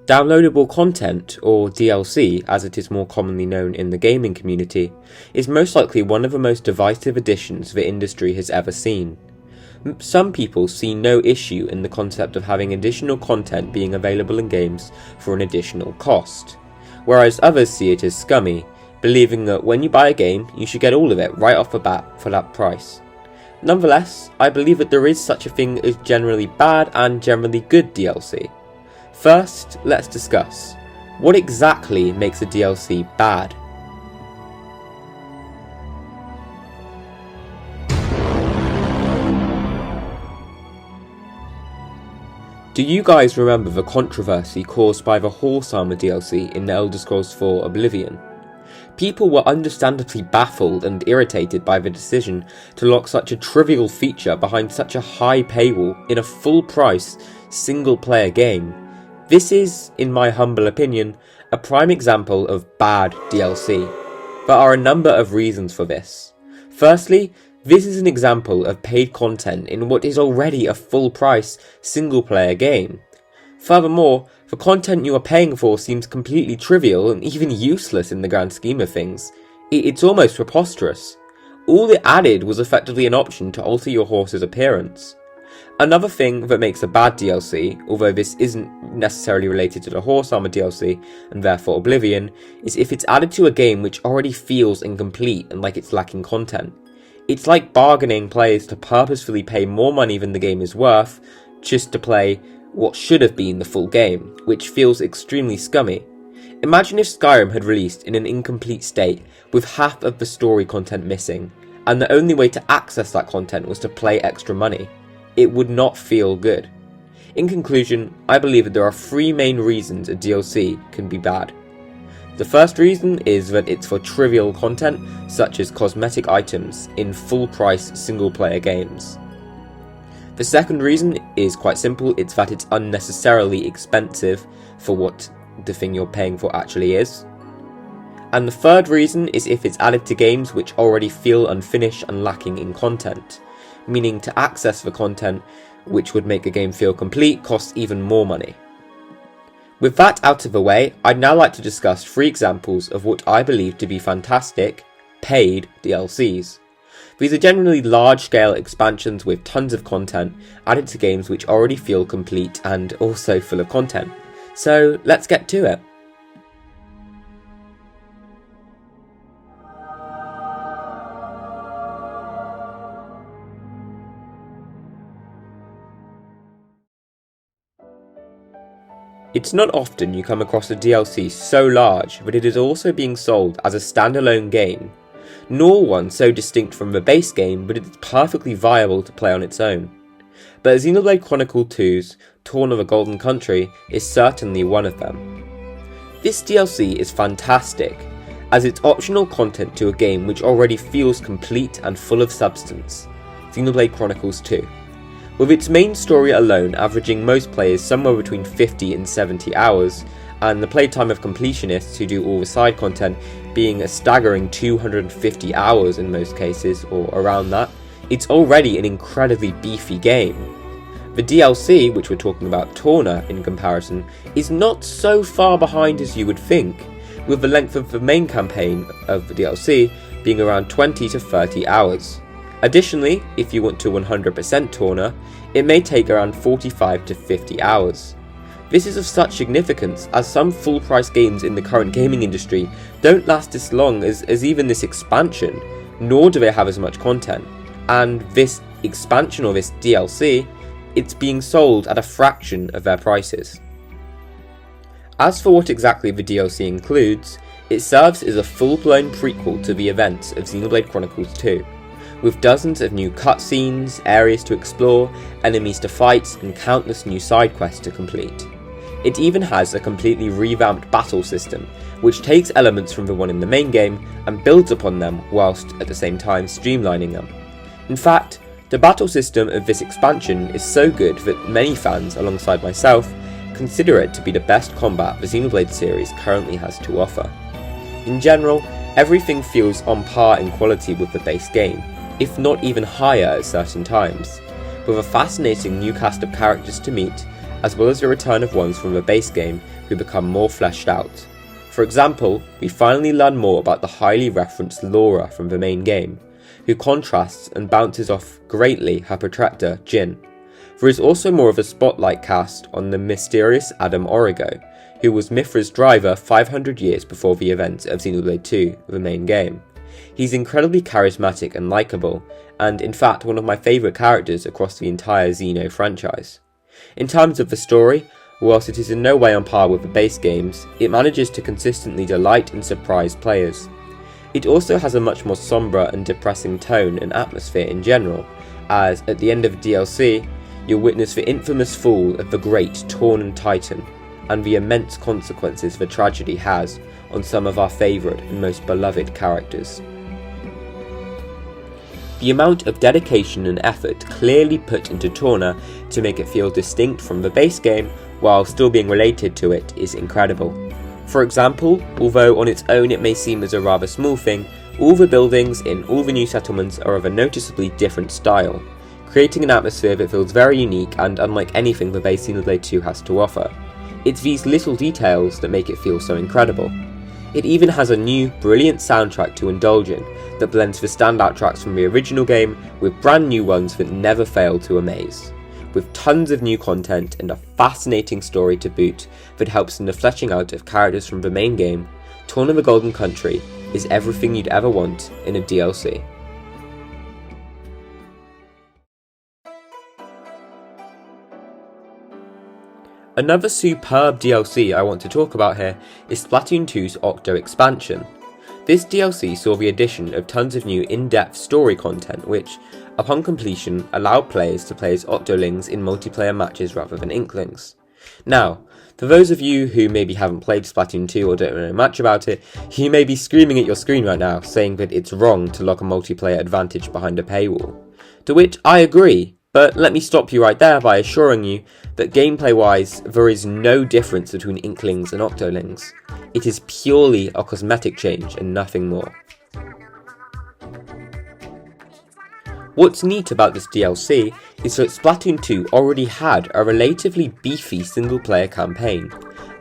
Downloadable content, or DLC as it is more commonly known in the gaming community, is most likely one of the most divisive additions the industry has ever seen. Some people see no issue in the concept of having additional content being available in games for an additional cost, whereas others see it as scummy, believing that when you buy a game you should get all of it right off the bat for that price. Nonetheless, I believe that there is such a thing as generally bad and generally good DLC. First, let's discuss what exactly makes a DLC bad. Do you guys remember the controversy caused by the Horse Armor DLC in The Elder Scrolls IV Oblivion? People were understandably baffled and irritated by the decision to lock such a trivial feature behind such a high paywall in a full-price, single-player game. This is, in my humble opinion, a prime example of bad DLC. There are a number of reasons for this. Firstly, this is an example of paid content in what is already a full-price, single-player game. Furthermore, the content you are paying for seems completely trivial and even useless in the grand scheme of things. It's almost preposterous. All it added was effectively an option to alter your horse's appearance. Another thing that makes a bad DLC, although this isn't necessarily related to the Horse Armor DLC and therefore Oblivion, is if it's added to a game which already feels incomplete and like it's lacking content. It's like bargaining players to purposefully pay more money than the game is worth just to play what should have been the full game, which feels extremely scummy. Imagine if Skyrim had released in an incomplete state with half of the story content missing, and the only way to access that content was to pay extra money. It would not feel good. In conclusion, I believe that there are three main reasons a DLC can be bad. The first reason is that it's for trivial content, such as cosmetic items in full-price single-player games. The second reason is quite simple, it's that it's unnecessarily expensive for what the thing you're paying for actually is. And the third reason is if it's added to games which already feel unfinished and lacking in content, meaning to access the content which would make a game feel complete costs even more money. With that out of the way, I'd now like to discuss 3 examples of what I believe to be fantastic, paid DLCs. These are generally large-scale expansions with tons of content added to games which already feel complete and also full of content. So let's get to it. It's not often you come across a DLC so large that it is also being sold as a standalone game, nor one so distinct from the base game but it's perfectly viable to play on its own. But Xenoblade Chronicles 2's Torna the Golden Country is certainly one of them. This DLC is fantastic, as it's optional content to a game which already feels complete and full of substance, Xenoblade Chronicles 2. With its main story alone averaging most players somewhere between 50 and 70 hours, and the playtime of completionists who do all the side content being a staggering 250 hours in most cases, or around that, it's already an incredibly beefy game. The DLC, which we're talking about, Torna, in comparison, is not so far behind as you would think, with the length of the main campaign of the DLC being around 20 to 30 hours. Additionally, if you want to 100% Torna, it may take around 45 to 50 hours. This is of such significance as some full-price games in the current gaming industry don't last as long as even this expansion, nor do they have as much content. And this expansion or this DLC, it's being sold at a fraction of their prices. As for what exactly the DLC includes, it serves as a full-blown prequel to the events of Xenoblade Chronicles 2. With dozens of new cutscenes, areas to explore, enemies to fight, and countless new side quests to complete. It even has a completely revamped battle system, which takes elements from the one in the main game and builds upon them whilst at the same time streamlining them. In fact, the battle system of this expansion is so good that many fans, alongside myself, consider it to be the best combat the Xenoblade series currently has to offer. In general, everything feels on par in quality with the base game, if not even higher at certain times. with a fascinating new cast of characters to meet, as well as the return of ones from the base game who become more fleshed out. For example, we finally learn more about the highly referenced Laura from the main game, who contrasts and bounces off greatly her protector, Jin. There is also more of a spotlight cast on the mysterious Adam Origo, who was Mithra's driver 500 years before the events of Xenoblade 2, the main game. He's incredibly charismatic and likeable, and in fact one of my favourite characters across the entire Xeno franchise. In terms of the story, whilst it is in no way on par with the base games, it manages to consistently delight and surprise players. It also has a much more sombre and depressing tone and atmosphere in general, as at the end of the DLC, you'll witness the infamous fall of the great Torna Titan, and the immense consequences the tragedy has on some of our favourite and most beloved characters. The amount of dedication and effort clearly put into Torna to make it feel distinct from the base game while still being related to it is incredible. For example, although on its own it may seem as a rather small thing, all the buildings in all the new settlements are of a noticeably different style, creating an atmosphere that feels very unique and unlike anything the base Xenoblade 2 has to offer. It's these little details that make it feel so incredible. It even has a new, brilliant soundtrack to indulge in that blends the standout tracks from the original game with brand new ones that never fail to amaze. With tons of new content and a fascinating story to boot that helps in the fleshing out of characters from the main game, Torna the Golden Country is everything you'd ever want in a DLC. Another superb DLC I want to talk about here is Splatoon 2's Octo Expansion. This DLC saw the addition of tons of new in-depth story content which, upon completion, allowed players to play as Octolings in multiplayer matches rather than Inklings. Now, for those of you who maybe haven't played Splatoon 2 or don't know much about it, you may be screaming at your screen right now saying that it's wrong to lock a multiplayer advantage behind a paywall. To which I agree. But let me stop you right there by assuring you that gameplay-wise, there is no difference between Inklings and Octolings. It is purely a cosmetic change and nothing more. What's neat about this DLC is that Splatoon 2 already had a relatively beefy single-player campaign,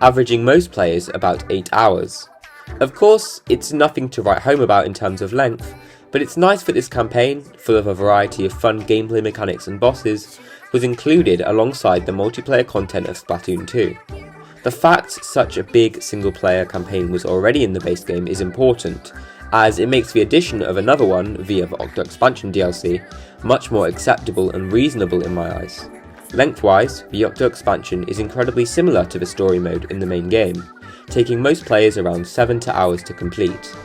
averaging most players about 8 hours. Of course, it's nothing to write home about in terms of length, but it's nice that this campaign, full of a variety of fun gameplay mechanics and bosses, was included alongside the multiplayer content of Splatoon 2. The fact such a big single-player campaign was already in the base game is important, as it makes the addition of another one via the Octo Expansion DLC much more acceptable and reasonable in my eyes. Lengthwise, the Octo Expansion is incredibly similar to the story mode in the main game, taking most players around 7 hours to complete.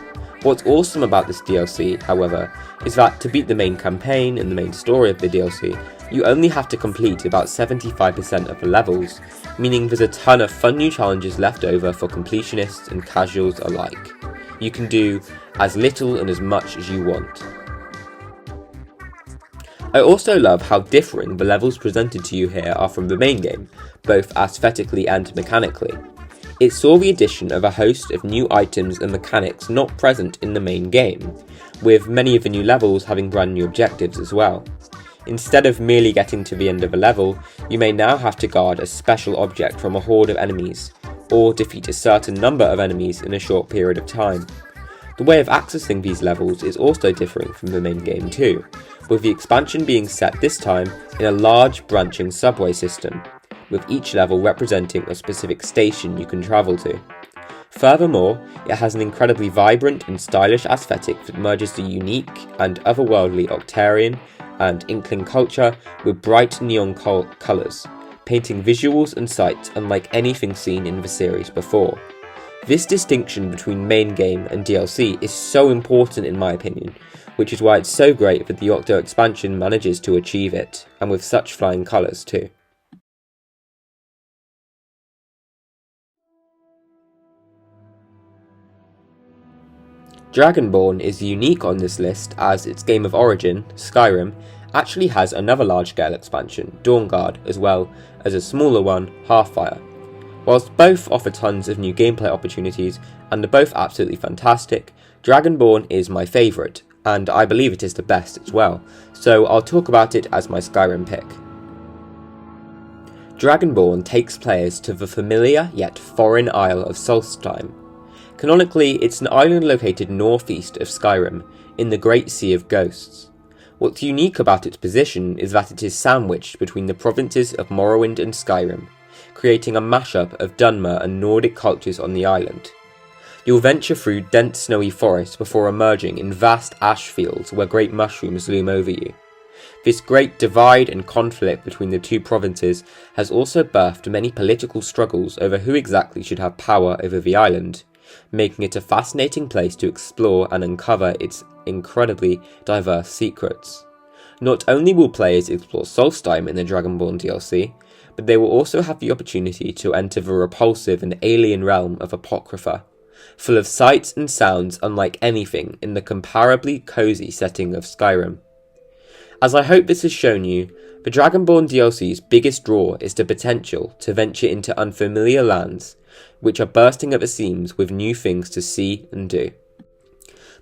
What's awesome about this DLC, however, is that to beat the main campaign and the main story of the DLC, you only have to complete about 75% of the levels, meaning there's a ton of fun new challenges left over for completionists and casuals alike. You can do as little and as much as you want. I also love how differing the levels presented to you here are from the main game, both aesthetically and mechanically. It saw the addition of a host of new items and mechanics not present in the main game, with many of the new levels having brand new objectives as well. Instead of merely getting to the end of a level, you may now have to guard a special object from a horde of enemies, or defeat a certain number of enemies in a short period of time. The way of accessing these levels is also differing from the main game too, with the expansion being set this time in a large branching subway system, with each level representing a specific station you can travel to. Furthermore, it has an incredibly vibrant and stylish aesthetic that merges the unique and otherworldly Octarian and Inkling culture with bright neon colours, painting visuals and sights unlike anything seen in the series before. This distinction between main game and DLC is so important in my opinion, which is why it's so great that the Octo Expansion manages to achieve it, and with such flying colours too. Dragonborn is unique on this list as its game of origin, Skyrim, actually has another large-scale expansion, Dawnguard, as well as a smaller one, Half-Fire. Whilst both offer tons of new gameplay opportunities and are both absolutely fantastic, Dragonborn is my favourite, and I believe it is the best as well, so I'll talk about it as my Skyrim pick. Dragonborn takes players to the familiar yet foreign Isle of Solstheim. Canonically, it's an island located northeast of Skyrim, in the Great Sea of Ghosts. What's unique about its position is that it is sandwiched between the provinces of Morrowind and Skyrim, creating a mashup of Dunmer and Nordic cultures on the island. You'll venture through dense snowy forests before emerging in vast ash fields where great mushrooms loom over you. This great divide and conflict between the two provinces has also birthed many political struggles over who exactly should have power over the island, making it a fascinating place to explore and uncover its incredibly diverse secrets. Not only will players explore Solstheim in the Dragonborn DLC, but they will also have the opportunity to enter the repulsive and alien realm of Apocrypha, full of sights and sounds unlike anything in the comparably cozy setting of Skyrim. As I hope this has shown you, the Dragonborn DLC's biggest draw is the potential to venture into unfamiliar lands, which are bursting at the seams with new things to see and do.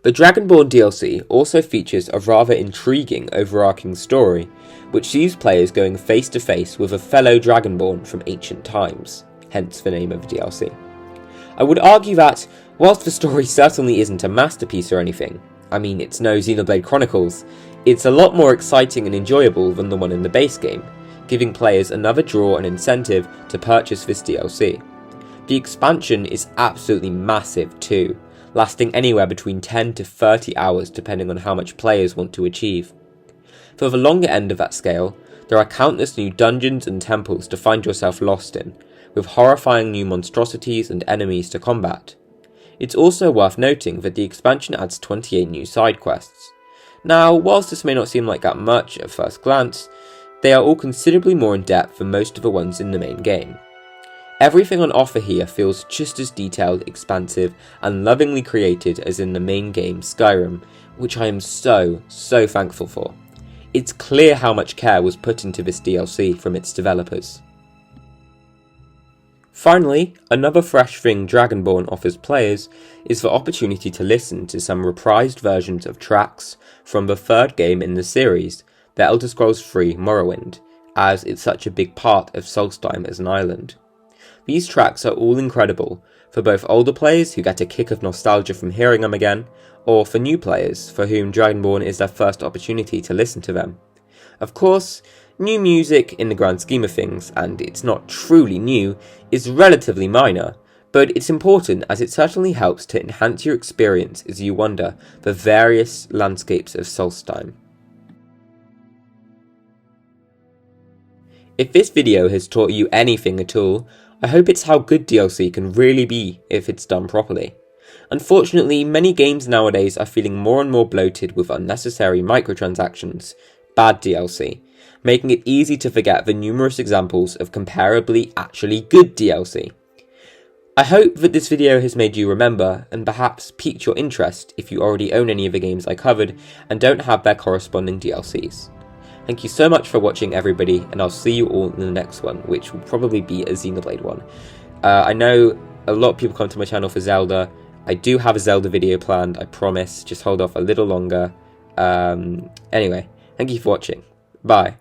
The Dragonborn DLC also features a rather intriguing overarching story, which sees players going face to face with a fellow Dragonborn from ancient times, hence the name of the DLC. I would argue that, whilst the story certainly isn't a masterpiece or anything, I mean it's no Xenoblade Chronicles, it's a lot more exciting and enjoyable than the one in the base game, giving players another draw and incentive to purchase this DLC. The expansion is absolutely massive too, lasting anywhere between 10 to 30 hours depending on how much players want to achieve. For the longer end of that scale, there are countless new dungeons and temples to find yourself lost in, with horrifying new monstrosities and enemies to combat. It's also worth noting that the expansion adds 28 new side quests. Now, whilst this may not seem like that much at first glance, they are all considerably more in depth than most of the ones in the main game. Everything on offer here feels just as detailed, expansive, and lovingly created as in the main game Skyrim, which I am so thankful for. It's clear how much care was put into this DLC from its developers. Finally, another fresh thing Dragonborn offers players is the opportunity to listen to some reprised versions of tracks from the third game in the series, The Elder Scrolls III Morrowind, as it's such a big part of Solstheim as an island. These tracks are all incredible, for both older players who get a kick of nostalgia from hearing them again, or for new players for whom Dragonborn is their first opportunity to listen to them. Of course, new music in the grand scheme of things, and it's not truly new, is relatively minor, but it's important as it certainly helps to enhance your experience as you wander the various landscapes of Solstheim. If this video has taught you anything at all, I hope it's how good DLC can really be if it's done properly. Unfortunately, many games nowadays are feeling more and more bloated with unnecessary microtransactions, bad DLC, making it easy to forget the numerous examples of comparably actually good DLC. I hope that this video has made you remember and perhaps piqued your interest if you already own any of the games I covered and don't have their corresponding DLCs. Thank you so much for watching, everybody, and I'll see you all in the next one, which will probably be a Xenoblade one. I know a lot of people come to my channel for Zelda. I do have a Zelda video planned, I promise. Just hold off a little longer. Anyway, thank you for watching. Bye.